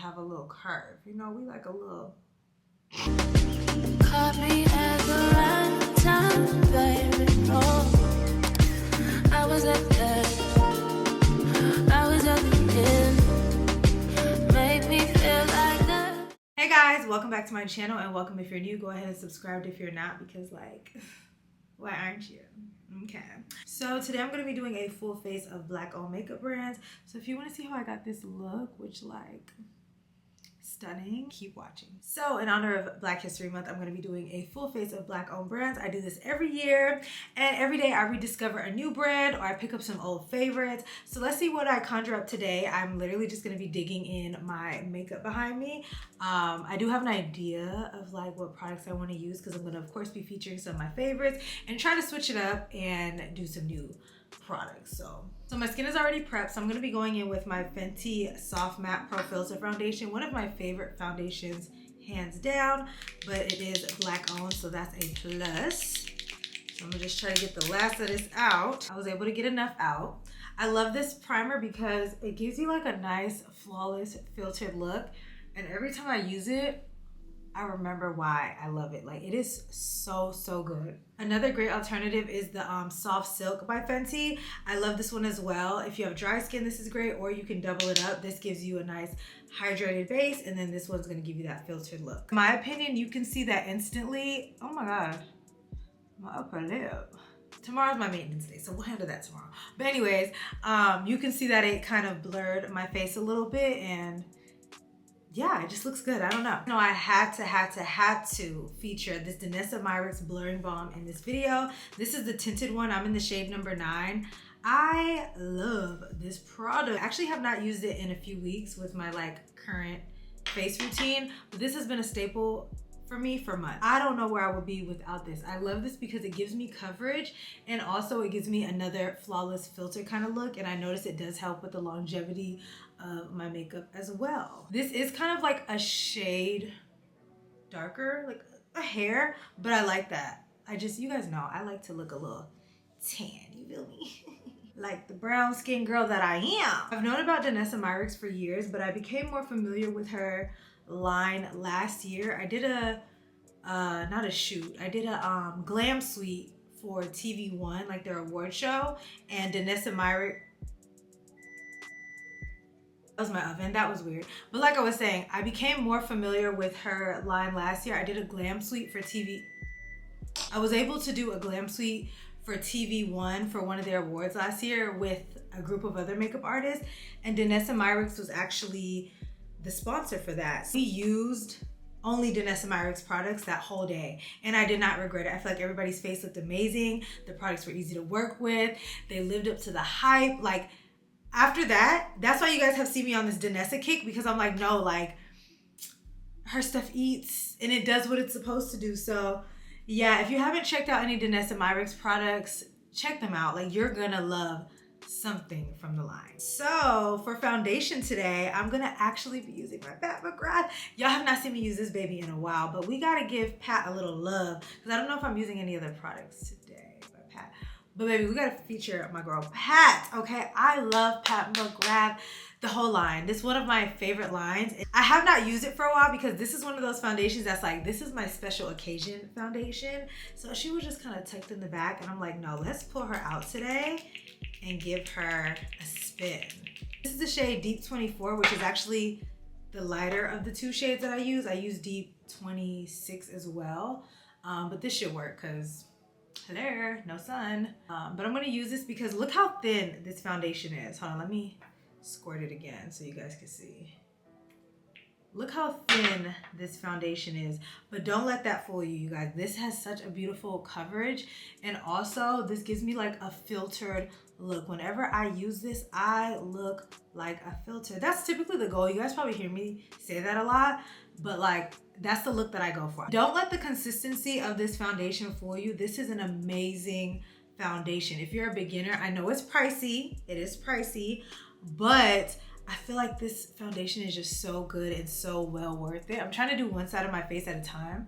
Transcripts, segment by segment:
have a little curve. You know, we like a little. Caught me at the right time, baby. Oh, I was at the end. Made me feel like that. Hey guys, welcome back to my channel, and welcome if you're new. Go ahead and subscribe if you're not, because like, why aren't you? Okay, so today I'm going to be doing a full face of black owned makeup brands. So if you want to see how I got this look, which like stunning, keep watching. So in honor of Black History Month, I'm going to be doing a full face of black owned brands. I do this every year, and every day I rediscover a new brand or I pick up some old favorites. So let's see what I conjure up today. I'm literally just going to be digging in my makeup behind me. I do have an idea of like what products I want to use, because I'm going to of course be featuring some of my favorites and try to switch it up and do some new products. So my skin is already prepped, so I'm going to be going in with my Fenty Soft Matte Pro Filter Foundation. One of my favorite foundations, hands down, but it is black owned, so that's a plus. So I'm going to just try to get the last of this out. I was able to get enough out. I love this primer because it gives you like a nice, flawless, filtered look, and every time I use it, I remember why I love it. Like, it is so good. Another great alternative is the Soft Silk by Fenty. I love this one as well. If you have dry skin, this is great, or you can double it up. This gives you a nice hydrated base, and then this one's gonna give you that filtered look. In my opinion, you can see that instantly. Oh my gosh, my upper lip. Tomorrow's my maintenance day, so we'll handle that tomorrow. But anyways, you can see that it kind of blurred my face a little bit, and yeah, it just looks good. I don't know. No, I had to feature this Daness myriks Blurring Balm in this video. This is the tinted one. I'm in the shade number 9. I love this product. I actually have not used it in a few weeks with my like current face routine, but this has been a staple for me for months. I don't know where I would be without this. I love this because it gives me coverage, and also it gives me another flawless filter kind of look, and I notice it does help with the longevity of my makeup as well. This is kind of like a shade darker, like a hair, but I like that. You guys know, I like to look a little tan, you feel me? Like the brown skin girl that I am. I've known about Daness myriks for years, but I became more familiar with her line last year. I did not a shoot, I did a glam suite for TV1, like their award show, and Daness myriks, that was my oven, that was weird. But like I was saying, I became more familiar with her line last year. I did a glam suite for TV. I was able to do a glam suite for TV1 for one of their awards last year with a group of other makeup artists, and Daness myriks was actually the sponsor for that. We used only Daness myriks products that whole day, and I did not regret it. I feel like everybody's face looked amazing. The products were easy to work with. They lived up to the hype. Like, after that, that's why you guys have seen me on this Daness kick, because I'm like, no, like, her stuff eats and it does what it's supposed to do. So yeah, if you haven't checked out any Daness myriks products, check them out. Like, you're gonna love something from the line. So for foundation today, I'm gonna actually be using my Pat McGrath. Y'all have not seen me use this baby in a while, but we gotta give Pat a little love, because I don't know if I'm using any other products today by Pat. But baby, we gotta feature my girl Pat, okay? I love Pat McGrath, the whole line. This is one of my favorite lines. I have not used it for a while because this is one of those foundations that's like, this is my special occasion foundation. So she was just kind of tucked in the back, and I'm like, no, let's pull her out today and give her a spin. This is the shade Deep 24, which is actually the lighter of the two shades that I use. I use Deep 26 as well, but this should work because hello, no sun. But I'm gonna use this because look how thin this foundation is. Hold on, let me squirt it again so you guys can see. Look how thin this foundation is, but don't let that fool you, you guys. This has such a beautiful coverage, and also this gives me like a filtered look. Whenever I use this, I look like a filter. That's typically the goal. You guys probably hear me say that a lot, but like, that's the look that I go for. Don't let the consistency of this foundation fool you. This is an amazing foundation. If you're a beginner, I know it's pricey. It is pricey, but I feel like this foundation is just so good and so well worth it. I'm trying to do one side of my face at a time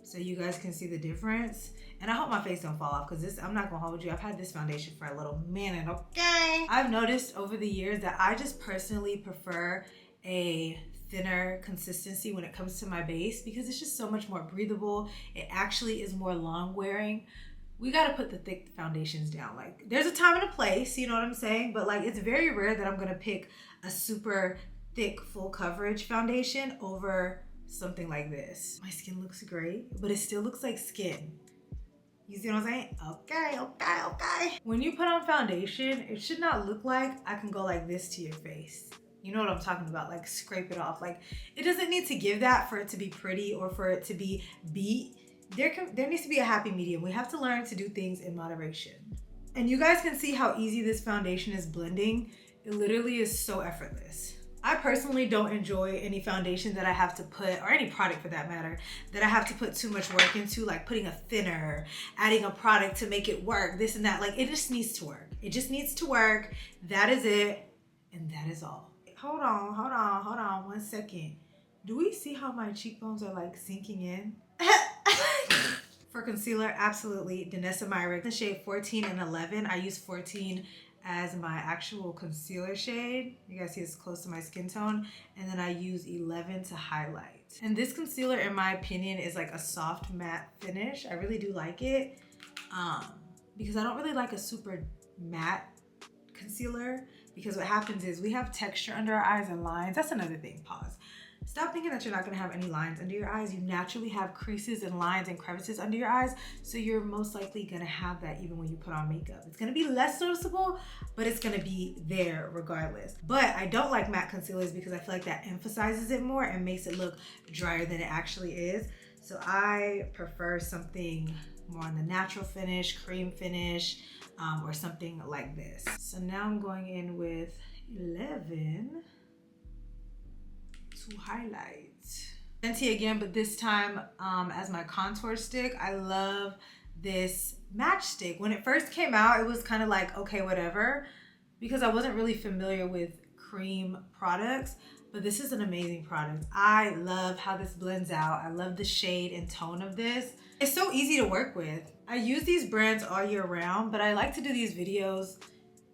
so you guys can see the difference. And I hope my face don't fall off, because this, I'm not gonna hold you, I've had this foundation for a little minute, okay? I've noticed over the years that I just personally prefer a thinner consistency when it comes to my base because it's just so much more breathable. It actually is more long wearing. We got to put the thick foundations down. Like there's a time and a place, you know what I'm saying? But like it's very rare that I'm going to pick a super thick full coverage foundation over something like this. My skin looks great, but it still looks like skin. You see what I'm saying? Okay. When you put on foundation, it should not look like I can go like this to your face. You know what I'm talking about? Like scrape it off. Like it doesn't need to give that for it to be pretty or for it to be beat. There needs to be a happy medium. We have to learn to do things in moderation. And you guys can see how easy this foundation is blending. It literally is so effortless. I personally don't enjoy any foundation that I have to put, or any product for that matter, that I have to put too much work into, like putting a thinner, adding a product to make it work, this and that. Like it just needs to work. It just needs to work. That is it. And that is all. Hold on 1 second. Do we see how my cheekbones are like sinking in? For concealer, absolutely, Daness and myriks. The shade 14 and 11. I use 14 as my actual concealer shade. You guys see it's close to my skin tone. And then I use 11 to highlight. And this concealer, in my opinion, is like a soft matte finish. I really do like it because I don't really like a super matte concealer because what happens is we have texture under our eyes and lines. That's another thing, pause. Stop thinking that you're not gonna have any lines under your eyes. You naturally have creases and lines and crevices under your eyes. So you're most likely gonna have that even when you put on makeup. It's gonna be less noticeable, but it's gonna be there regardless. But I don't like matte concealers because I feel like that emphasizes it more and makes it look drier than it actually is. So I prefer something more on the natural finish, cream finish, or something like this. So now I'm going in with 11 to highlight. Fenty again, but this time as my contour stick. I love this matchstick. When it first came out, it was kind of like, okay, whatever, because I wasn't really familiar with cream products, but this is an amazing product. I love how this blends out. I love the shade and tone of this. It's so easy to work with. I use these brands all year round, but I like to do these videos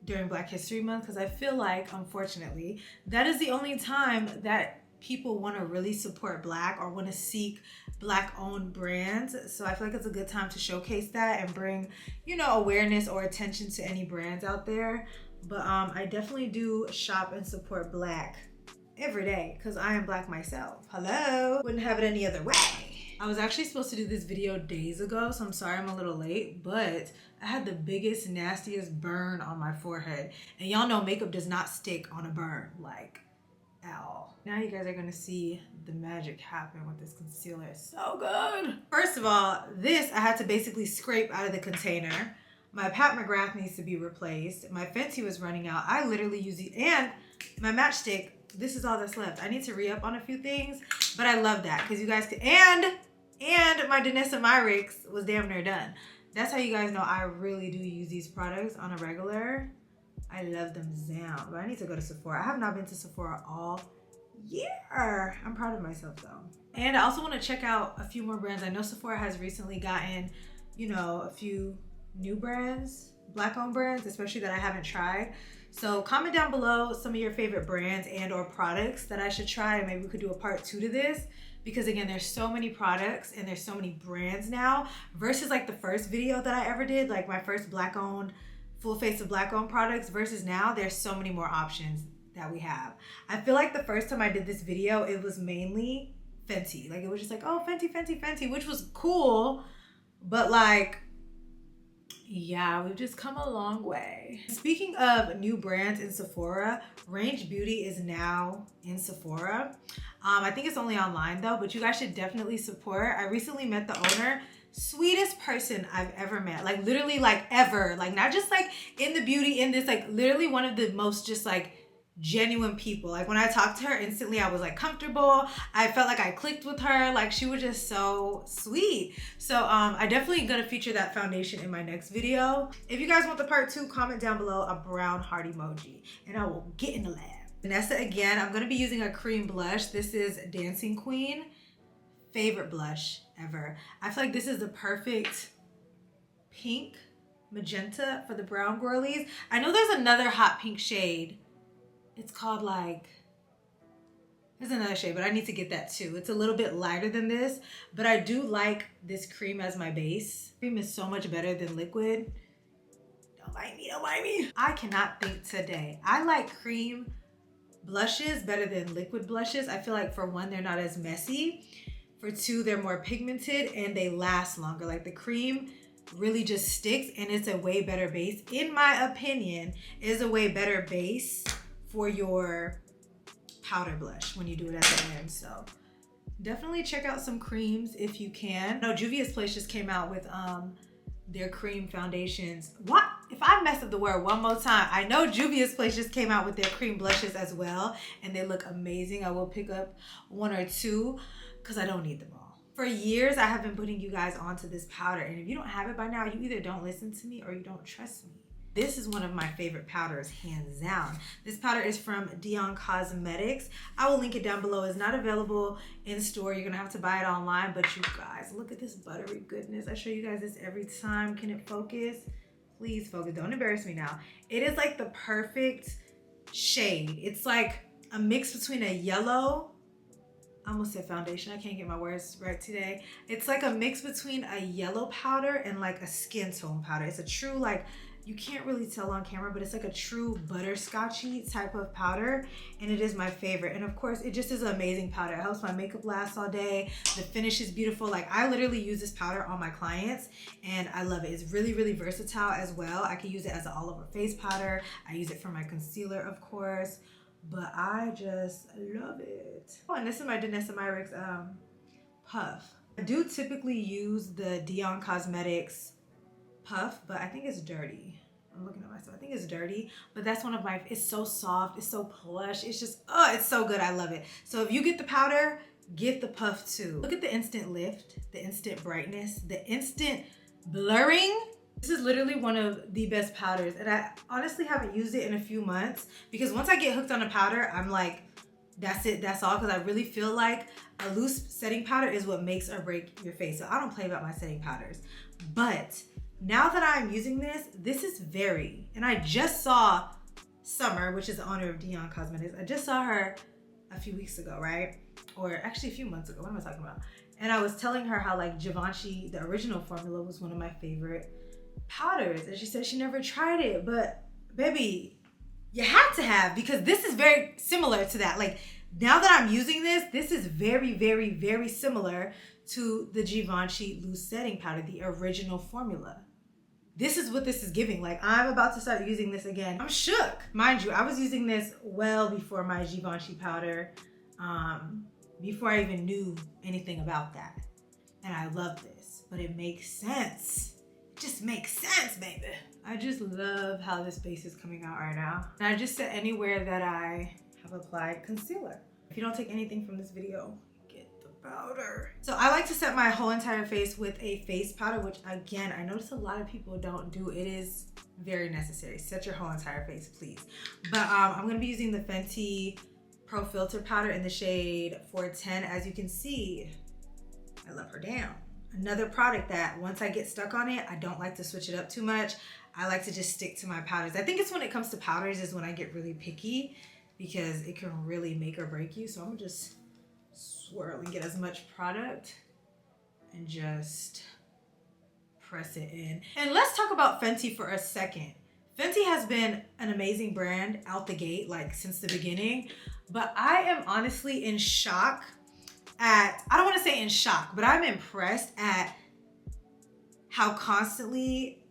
during Black History Month because I feel like, unfortunately, that is the only time that people want to really support Black or want to seek Black owned brands. So I feel like it's a good time to showcase that and bring, you know, awareness or attention to any brands out there. But I definitely do shop and support Black every day because I am Black myself. Hello. Wouldn't have it any other way. I was actually supposed to do this video days ago, so I'm sorry I'm a little late, but I had the biggest, nastiest burn on my forehead. And y'all know makeup does not stick on a burn, like, at all. Now you guys are gonna see the magic happen with this concealer. It's so good. First of all, this I had to basically scrape out of the container. My Pat McGrath needs to be replaced. My Fenty was running out. I literally use it, and my matchstick, this is all that's left. I need to re-up on a few things, but I love that because you guys can, and my Daness and myriks was damn near done. That's how you guys know I really do use these products on a regular. I love them down, but I need to go to Sephora. I have not been to Sephora all year. I'm proud of myself though. And I also want to check out a few more brands. I know Sephora has recently gotten, you know, a few new brands, Black owned brands, especially that I haven't tried. So comment down below some of your favorite brands and or products that I should try, and maybe we could do a part 2 to this. Because again, there's so many products and there's so many brands now versus like the first video that I ever did, like my first Black owned, full face of Black owned products versus now there's so many more options that we have. I feel like the first time I did this video, it was mainly Fenty. Like it was just like, oh, Fenty, which was cool. But like, yeah, we've just come a long way. Speaking of new brands in Sephora, Range Beauty is now in Sephora. I think it's only online though, but you guys should definitely support. I recently met the owner. Sweetest person I've ever met. Like literally like ever. Like not just like in the beauty in this, like literally one of the most just like genuine people. Like when I talked to her instantly, I was like comfortable. I felt like I clicked with her. Like she was just so sweet. So I definitely gonna feature that foundation in my next video. If you guys want the part 2, comment down below a brown heart emoji and I will get in the lab. Vanessa again, I'm gonna be using a cream blush. This is Dancing Queen. Favorite blush ever. I feel like this is the perfect pink magenta for the brown girlies. I know there's another hot pink shade. It's called like, There's another shade, but I need to get that too. It's a little bit lighter than this, but I do like this cream as my base. Cream is so much better than liquid. Don't mind me, don't mind me. I cannot think today. I like cream blushes better than liquid blushes. I feel like for one, they're not as messy. For two, they're more pigmented and they last longer. Like the cream really just sticks and it's a way better base. In my opinion, it is a way better base for your powder blush when you do it at the end. So definitely check out some creams if you can. No, Juvia's Place just came out with their cream foundations. What? If I mess up the word one more time, I know Juvia's Place just came out with their cream blushes as well, and they look amazing. I will pick up one or two because I don't need them all. For years, I have been putting you guys onto this powder, and if you don't have it by now, you either don't listen to me or you don't trust me. This is one of my favorite powders, hands down. This powder is from Dion Cosmetics. I will link it down below. It's not available in store. You're gonna have to buy it online, but you guys, look at this buttery goodness. I show you guys this every time. Can it focus? Please focus, don't embarrass me now. It is like the perfect shade. It's like a mix between a yellow, I almost said foundation, I can't get my words right today. It's like a mix between a yellow powder and like a skin tone powder. It's a true, like, you can't really tell on camera, but it's like a true butterscotchy type of powder, and it is my favorite. And of course, it just is an amazing powder. It helps my makeup last all day. The finish is beautiful. Like, I literally use this powder on my clients, and I love it. It's really, really versatile as well. I can use it as an all-over face powder. I use it for my concealer, of course, but I just love it. Oh, and this is my Daness and myriks puff. I do typically use the Dion Cosmetics puff, but I think it's dirty. I'm looking at myself. I think it's dirty, but that's one of my, it's so soft, it's so plush, it's just, oh, it's so good. I love it. So if you get the powder, get the puff too. Look at the instant lift, the instant brightness, the instant blurring. This is literally one of the best powders, and I honestly haven't used it in a few months because once I get hooked on a powder, I'm like, that's it, that's all, because I really feel like a loose setting powder is what makes or break your face. So I don't play about my setting powders, but now that I'm using this, this is very, and I just saw Summer, which is the owner of Dion Cosmetics. I just saw her a few weeks ago, right? Or actually a few months ago, what am I talking about? And I was telling her how like Givenchy, the original formula, was one of my favorite powders. And she said she never tried it, but baby, you have to have, because this is very similar to that. Like, now that I'm using this, this is very, very, very similar to the Givenchy loose setting powder, the original formula. This is what this is giving. Like, I'm about to start using this again. I'm shook. Mind you, I was using this well before my Givenchy powder, before I even knew anything about that. And I love this, but it makes sense. It just makes sense, baby. I just love how this base is coming out right now. And I just said anywhere that I have applied concealer. If you don't take anything from this video, powder. So I like to set my whole entire face with a face powder, which again, I notice a lot of people don't do. It is very necessary. Set your whole entire face, please. But I'm gonna be using the Fenty Pro Filter powder in the shade 410. As you can see, I love her down. Another product that once I get stuck on it, I don't like to switch it up too much. I like to just stick to my powders. I think it's when it comes to powders is when I get really picky, because it can really make or break you. So I'm gonna just swirl and get as much product and just press it in. And let's talk about Fenty for a second. Fenty has been an amazing brand out the gate, like since the beginning, but I am honestly in shock at, I don't want to say in shock, but I'm impressed at how constantly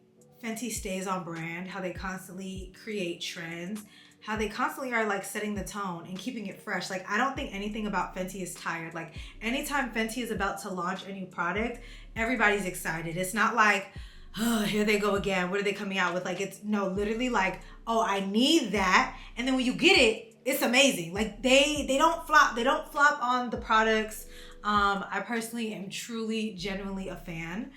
Fenty stays on brand, how they constantly create trends, how they constantly are like setting the tone and keeping it fresh. Like, I don't think anything about Fenty is tired. Like, anytime Fenty is about to launch a new product, everybody's excited. It's not like, oh, here they go again. What are they coming out with? Like, it's no, literally like, oh, I need that. And then when you get it, it's amazing. Like, they don't flop. They don't flop on the products. I personally am truly, genuinely a fan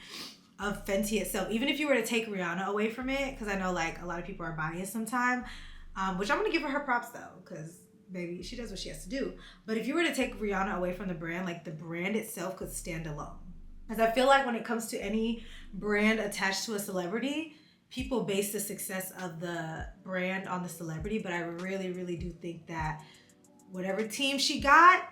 of Fenty itself. Even if you were to take Rihanna away from it, because I know like a lot of people are biased sometimes, which I'm gonna give her props though, because baby, she does what she has to do. But if you were to take Rihanna away from the brand, like the brand itself could stand alone. Because I feel like when it comes to any brand attached to a celebrity, people base the success of the brand on the celebrity. But I really, really do think that whatever team she got,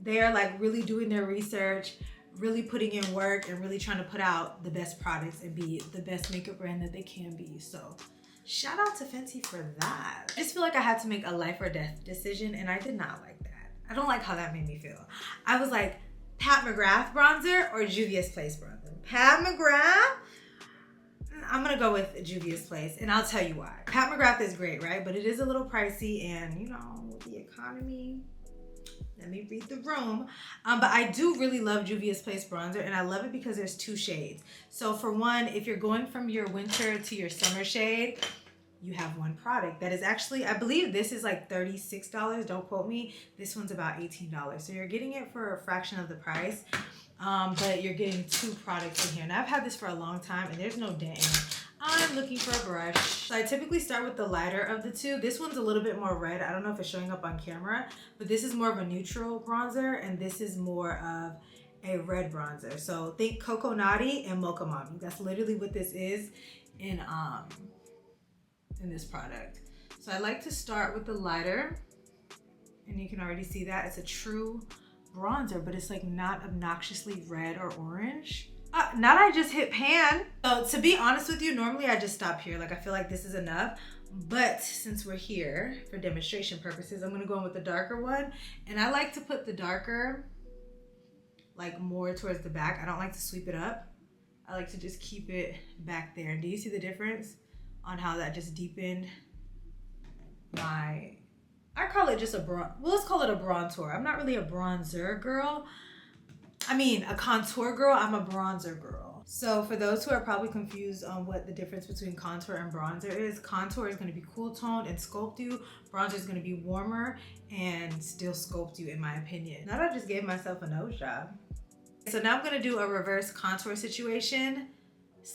they are like really doing their research, really putting in work, and really trying to put out the best products and be the best makeup brand that they can be. So shout out to Fenty for that. I just feel like I had to make a life or death decision, and I did not like that. I don't like how that made me feel. I was like, Pat McGrath bronzer or Juvia's Place bronzer? Pat McGrath? I'm gonna go with Juvia's Place, and I'll tell you why. Pat McGrath is great, right? But it is a little pricey, and you know, with the economy, let me read the room. But I do really love Juvia's Place bronzer, and I love it because there's 2 shades. So for one, if you're going from your winter to your summer shade, you have one product that is actually, I believe this is like $36, don't quote me. This one's about $18. So you're getting it for a fraction of the price, but you're getting 2 products in here. And I've had this for a long time, and there's no dent in it. I'm looking for a brush. So I typically start with the lighter of the 2. This one's a little bit more red. I don't know if it's showing up on camera, but this is more of a neutral bronzer, and this is more of a red bronzer. So think Coco Naughty and Mocha Mommy. That's literally what this is in this product. So I like to start with the lighter, and you can already see that it's a true bronzer, but it's like not obnoxiously red or orange. Now I just hit pan. So to be honest with you, normally I just stop here. Like I feel like this is enough, but since we're here for demonstration purposes, I'm gonna go in with the darker one. And I like to put the darker like more towards the back. I don't like to sweep it up. I like to just keep it back there. Do you see the difference on how that just deepened my, I call it just a well, let's call it a bronzer. I'm not really a bronzer girl. I mean, a contour girl. I'm a bronzer girl. So for those who are probably confused on what the difference between contour and bronzer is, contour is going to be cool toned and sculpt you. Bronzer is going to be warmer and still sculpt you, in my opinion. Now that I just gave myself a nose job. So now I'm going to do a reverse contour situation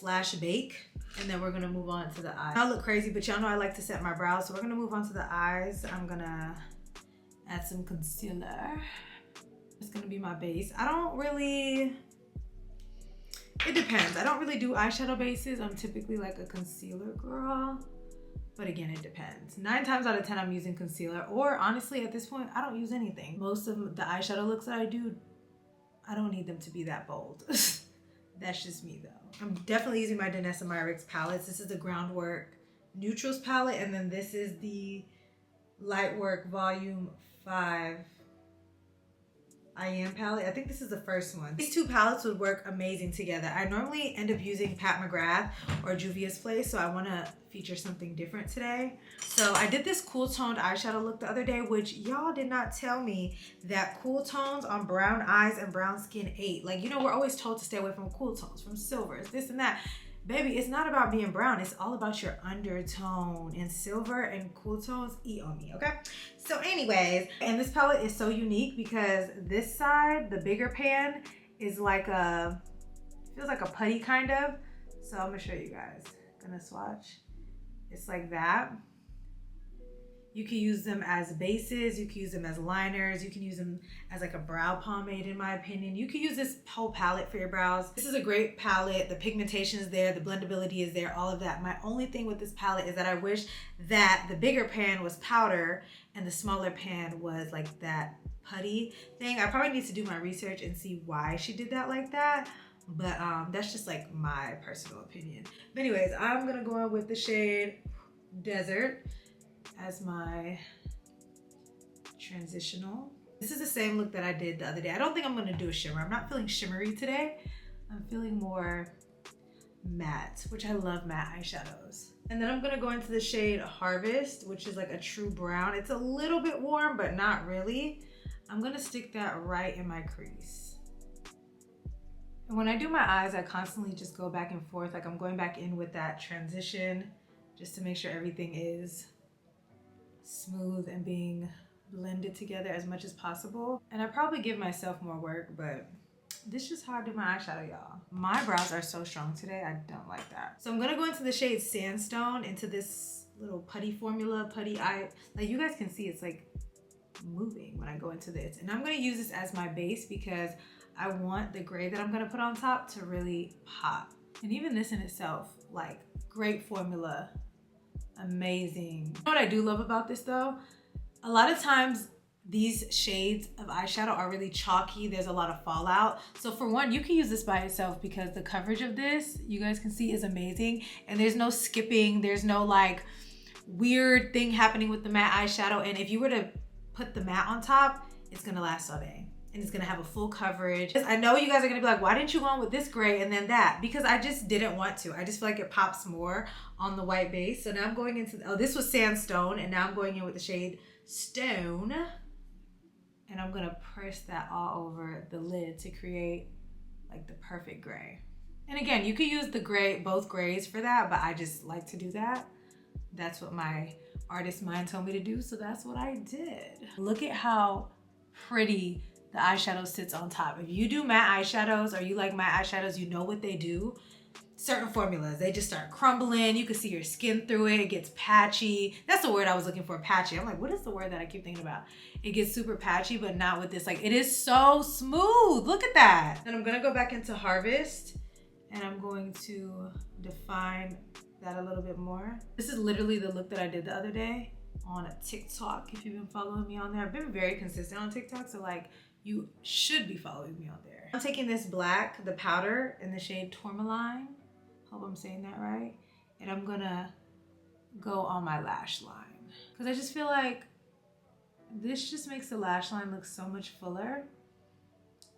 / bake. And then we're gonna move on to the eyes. I look crazy, but y'all know I like to set my brows. So we're gonna move on to the eyes. I'm gonna add some concealer. It's gonna be my base. I don't really, it depends. I don't really do eyeshadow bases. I'm typically like a concealer girl. But again, it depends. 9 times out of 10, I'm using concealer. Or honestly, at this point, I don't use anything. Most of the eyeshadow looks that I do, I don't need them to be that bold. That's just me though. I'm definitely using my Daness and myriks palettes. This is the Groundwork Neutrals palette, and then this is the Lightwork Volume 5 I Am palette. I think this is the first one. These 2 palettes would work amazing together. I normally end up using Pat McGrath or Juvia's Place, so I want to feature something different today. So I did this cool toned eyeshadow look the other day, which y'all did not tell me that cool tones on brown eyes and brown skin ate. Like, you know, we're always told to stay away from cool tones, from silvers, this and that. Baby, it's not about being brown. It's all about your undertone, and silver and cool tones eat on me, okay? So anyways, and this palette is so unique because this side, the bigger pan, is like a, feels like a putty kind of. So I'm gonna show you guys. Gonna swatch. It's like that. You can use them as bases, you can use them as liners, you can use them as like a brow pomade, in my opinion. You can use this whole palette for your brows. This is a great palette. The pigmentation is there, the blendability is there, all of that. My only thing with this palette is that I wish that the bigger pan was powder and the smaller pan was like that putty thing. I probably need to do my research and see why she did that like that. But that's just like my personal opinion. But anyways, I'm gonna go in with the shade Desert as my transitional. This is the same look that I did the other day. I don't think I'm gonna do a shimmer. I'm not feeling shimmery today. I'm feeling more matte, which I love matte eyeshadows. And then I'm gonna go into the shade Harvest, which is like a true brown. It's a little bit warm, but not really. I'm gonna stick that right in my crease. And when I do my eyes, I constantly just go back and forth. Like I'm going back in with that transition just to make sure everything is smooth and being blended together as much as possible. And I probably give myself more work, but this is just how I do my eyeshadow, y'all. My brows are so strong today, I don't like that. So I'm gonna go into the shade Sandstone, into this little putty formula, putty eye. Like you guys can see it's like moving when I go into this. And I'm gonna use this as my base because I want the gray that I'm gonna put on top to really pop. And even this in itself, like great formula. Amazing. You know what I do love about this though? A lot of times these shades of eyeshadow are really chalky. There's a lot of fallout. So for one, you can use this by itself because the coverage of this, you guys can see, is amazing. And there's no skipping. There's no like weird thing happening with the matte eyeshadow. And if you were to put the matte on top, it's gonna last all day. And it's gonna have a full coverage. I know you guys are gonna be like, why didn't you go on with this gray and then that? Because I just didn't want to. I just feel like it pops more on the white base. So now I'm going into, oh, this was Sandstone, and now I'm going in with the shade Stone. And I'm gonna press that all over the lid to create like the perfect gray. And again, you could use the gray, both grays for that, but I just like to do that. That's what my artist mind told me to do, so that's what I did. Look at how pretty the eyeshadow sits on top. If you do matte eyeshadows or you like matte eyeshadows, you know what they do. Certain formulas, they just start crumbling. You can see your skin through it. It gets patchy. That's the word I was looking for, patchy. I'm like, what is the word that I keep thinking about? It gets super patchy, but not with this. Like, it is so smooth. Look at that. Then I'm gonna go back into Harvest, and I'm going to define that a little bit more. This is literally the look that I did the other day on a TikTok. If you've been following me on there, I've been very consistent on TikTok, so like, you should be following me on there. I'm taking this black, the powder, in the shade Tourmaline. Hope I'm saying that right. And I'm gonna go on my lash line, because I just feel like this just makes the lash line look so much fuller.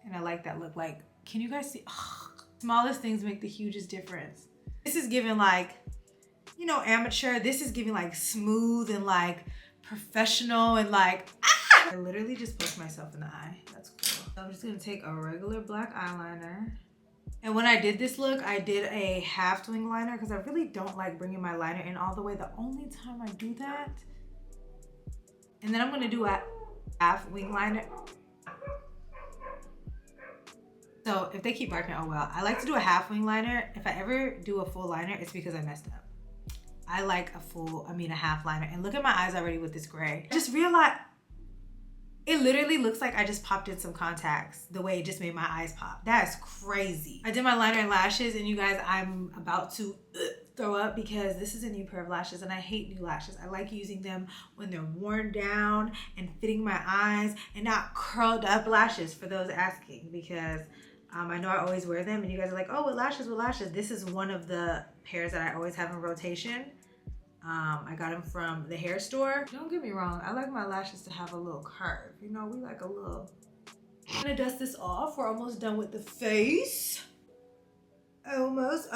And I like that look. Like, can you guys see? Oh, smallest things make the hugest difference. This is giving like, you know, amateur. This is giving like smooth and like professional and like, ah! I literally just poked myself in the eye. That's cool. So I'm just gonna take a regular black eyeliner. And when I did this look, I did a half wing liner because I really don't like bringing my liner in all the way. The only time I do that. And then I'm gonna do a half wing liner. So if they keep barking, oh well. I like to do a half wing liner. If I ever do a full liner, it's because I messed up. I like a half liner. And look at my eyes already with this gray. I just realized, it literally looks like I just popped in some contacts the way it just made my eyes pop. That's crazy. I did my liner and lashes, and you guys, I'm about to throw up because this is a new pair of lashes and I hate new lashes. I like using them when they're worn down and fitting my eyes and not curled up lashes, for those asking, because I know I always wear them and you guys are like, oh, what lashes, what lashes? This is one of the pairs that I always have in rotation. I got them from the hair store. Don't get me wrong, I like my lashes to have a little curve. You know, we like a little. I'm gonna dust this off. We're almost done with the face. Almost,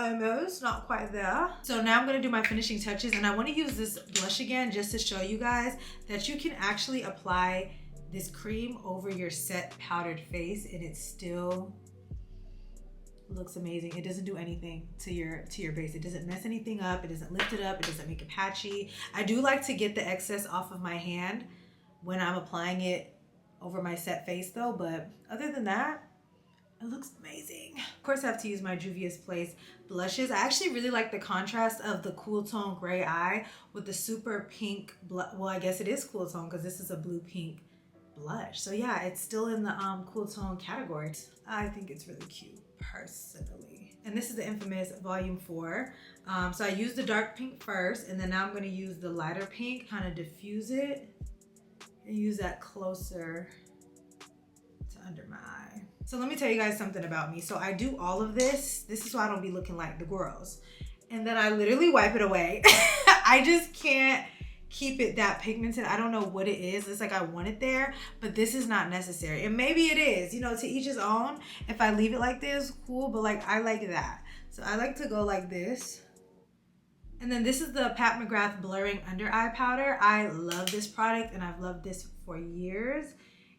not quite there. So now I'm gonna do my finishing touches, and I wanna use this blush again just to show you guys that you can actually apply this cream over your set powdered face and it still looks amazing. It doesn't do anything to your base. It doesn't mess anything up. It doesn't lift it up. It doesn't make it patchy. I do like to get the excess off of my hand when I'm applying it over my set face though, but other than that, it looks amazing. Of course, I have to use my Juvia's Place blushes. I actually really like the contrast of the cool tone gray eye with the super pink, well, I guess it is cool tone because this is a blue pink blush. So yeah, it's still in the cool tone category. I think it's really cute, personally. And this is the infamous volume 4. So I used the dark pink first, and then now I'm gonna use the lighter pink, kind of diffuse it and use that closer to under my eye. So let me tell you guys something about me. So I do all of this. This is why I don't be looking like the girls. And then I literally wipe it away. I just can't keep it that pigmented. I don't know what it is. It's like I want it there, but this is not necessary. And maybe it is, you know, to each his own. If I leave it like this, cool, but like I like that. So I like to go like this. And then this is the Pat McGrath Blurring Under Eye Powder. I love this product and I've loved this for years.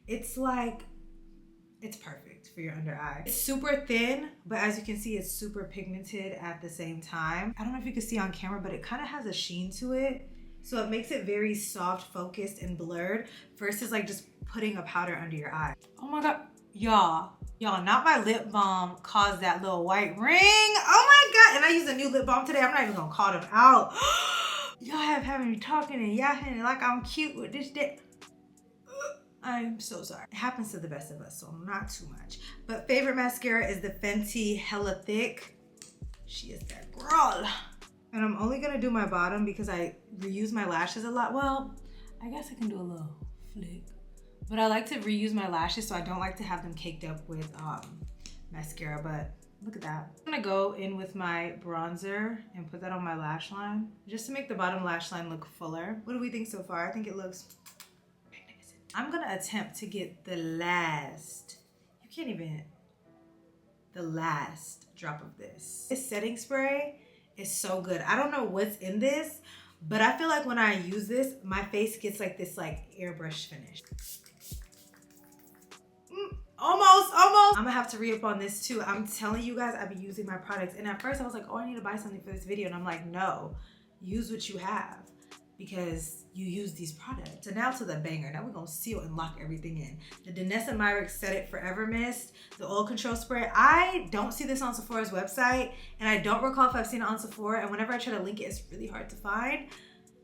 It's like, it's perfect for your under eye. It's super thin, but as you can see, it's super pigmented at the same time. I don't know if you can see on camera, but it kind of has a sheen to it. So it makes it very soft, focused, and blurred versus like just putting a powder under your eye. Oh my God, y'all, not my lip balm caused that little white ring. Oh my God, and I used a new lip balm today. I'm not even gonna call them out. Y'all have having me talking and yakking like I'm cute with this day. I'm so sorry. It happens to the best of us, so not too much. But favorite mascara is the Fenty Hella Thick. She is that girl. And I'm only gonna do my bottom because I reuse my lashes a lot. Well, I guess I can do a little flick But I like to reuse my lashes, so I don't like to have them caked up with mascara, but look at that. I'm gonna go in with my bronzer and put that on my lash line just to make the bottom lash line look fuller. What do we think so far? I think it looks magnificent. I'm gonna attempt to get the last drop of this. This setting spray is so good. I don't know what's in this, but I feel like when I use this, my face gets like this like airbrush finish. Almost. I'm gonna have to re-up on this too. I'm telling you guys, I've been using my products. And at first I was like, oh, I need to buy something for this video. And I'm like, no, use what you have because you use these products. So now to the banger. Now we're gonna seal and lock everything in. The Daness and myriks Set It Forever Mist, the oil control spray. I don't see this on Sephora's website and I don't recall if I've seen it on Sephora. And whenever I try to link it, it's really hard to find.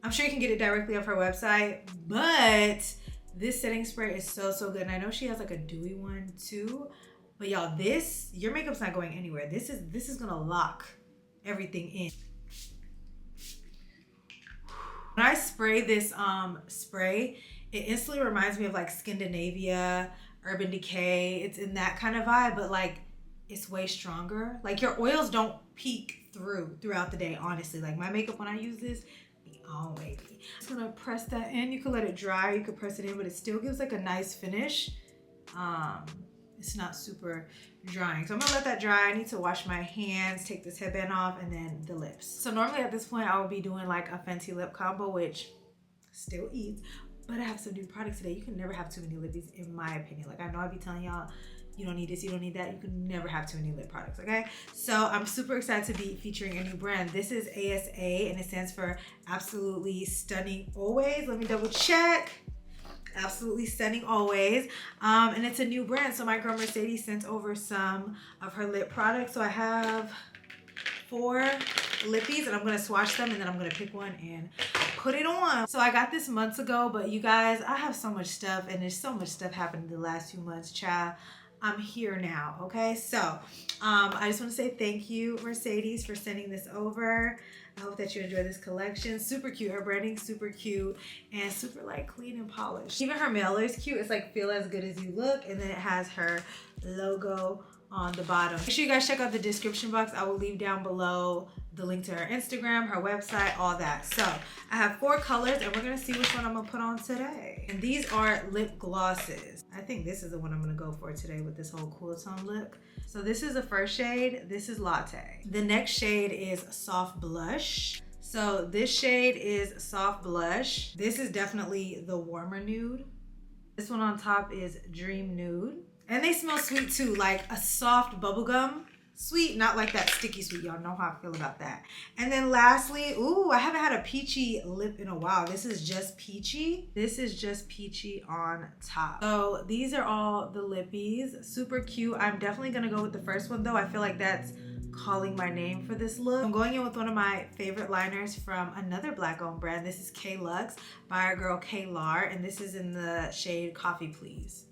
I'm sure you can get it directly off her website, but this setting spray is so good. And I know she has like a dewy one too. But y'all, your makeup's not going anywhere. This is gonna lock everything in. When I spray this spray, it instantly reminds me of like Scandinavia, Urban Decay. It's in that kind of vibe, but like it's way stronger. Like your oils don't peek throughout the day, honestly. Like my makeup when I use this, oh baby. I'm just gonna press that in. You can let it dry, you can press it in, but it still gives like a nice finish. It's not super drying. So I'm gonna let that dry. I need to wash my hands, take this headband off, and then the lips. So normally at this point I would be doing like a Fenty lip combo, which still eats, but I have some new products today. You can never have too many lippies in my opinion. Like I know I be telling y'all, you don't need this, you don't need that. You can never have too many lip products, okay? So I'm super excited to be featuring a new brand. This is ASA and it stands for Absolutely Stunning Always. Let me double check. Absolutely Stunning Always. And it's a new brand. So my girl Mercedes sent over some of her lip products. So I have 4 lippies and I'm gonna swatch them and then I'm gonna pick one and put it on. So I got this months ago, but you guys, I have so much stuff and there's so much stuff happened in the last few months, child. I'm here now, okay? So I just want to say thank you, Mercedes, for sending this over. I hope that you enjoy this collection. Super cute. Her branding super cute and super like clean and polished. Even her mailer is cute. It's like feel as good as you look, and then it has her logo on the bottom. Make sure you guys check out the description box. I will leave down below the link to her Instagram, her website, all that. So I have 4 colors and we're gonna see which one I'm gonna put on today. And these are lip glosses. I think this is the one I'm gonna go for today with this whole cool tone look. So this is the first shade. This is Latte. The next shade is Soft Blush. So this shade is Soft Blush. This is definitely the warmer nude. This one on top is Dream Nude. And they smell sweet too, like a soft bubblegum sweet, not like that sticky sweet. Y'all know how I feel about that. And then lastly, ooh, I haven't had a peachy lip in a while. This is just peachy. This is just peachy on top. So these are all the lippies. Super cute. I'm definitely gonna go with the first one though. I feel like that's calling my name for this look. I'm going in with one of my favorite liners from another black owned brand. This is K Lux by our girl K Lar, and this is in the shade Coffee Please.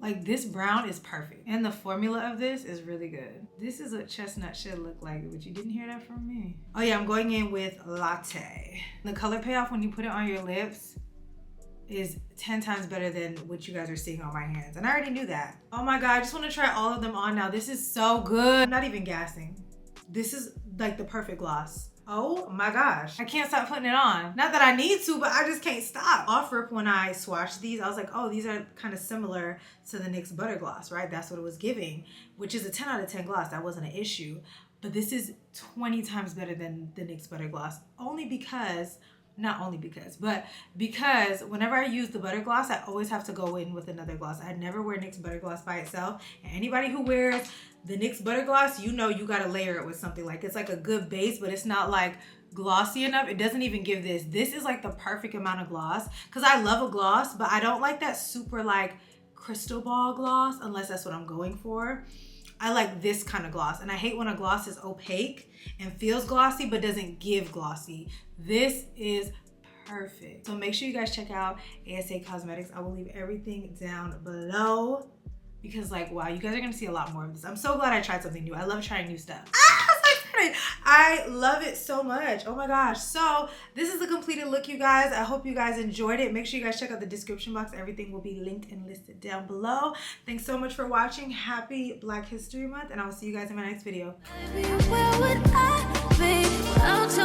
Like this brown is perfect. And the formula of this is really good. This is what chestnut should look like, but you didn't hear that from me. Oh yeah, I'm going in with Latte. The color payoff when you put it on your lips is 10 times better than what you guys are seeing on my hands. And I already knew that. Oh my God, I just wanna try all of them on now. This is so good. I'm not even gassing. This is like the perfect gloss. Oh my gosh, I can't stop putting it on. Not that I need to, but I just can't stop. Off rip, when I swatched these, I was like, oh, these are kind of similar to the NYX Butter Gloss, right? That's what it was giving, which is a 10 out of 10 gloss. That wasn't an issue. But this is 20 times better than the NYX Butter Gloss, but because whenever I use the butter gloss, I always have to go in with another gloss. I never wear NYX Butter Gloss by itself. And anybody who wears the NYX Butter Gloss, you know you gotta layer it with something. Like it's like a good base, but it's not like glossy enough. It doesn't even give this. This is like the perfect amount of gloss, because I love a gloss, but I don't like that super like crystal ball gloss unless that's what I'm going for. I like this kind of gloss, and I hate when a gloss is opaque and feels glossy but doesn't give glossy. This is perfect. So make sure you guys check out ASA Cosmetics. I will leave everything down below because like, wow, you guys are gonna see a lot more of this. I'm so glad I tried something new. I love trying new stuff. I'm so excited. it. I love it so much. Oh my gosh. So this is the completed look, you guys. I hope you guys enjoyed it. Make sure you guys check out the description box. Everything will be linked and listed down below. Thanks so much for watching. Happy Black History Month, and I will see you guys in my next video. Baby, where would I be without you?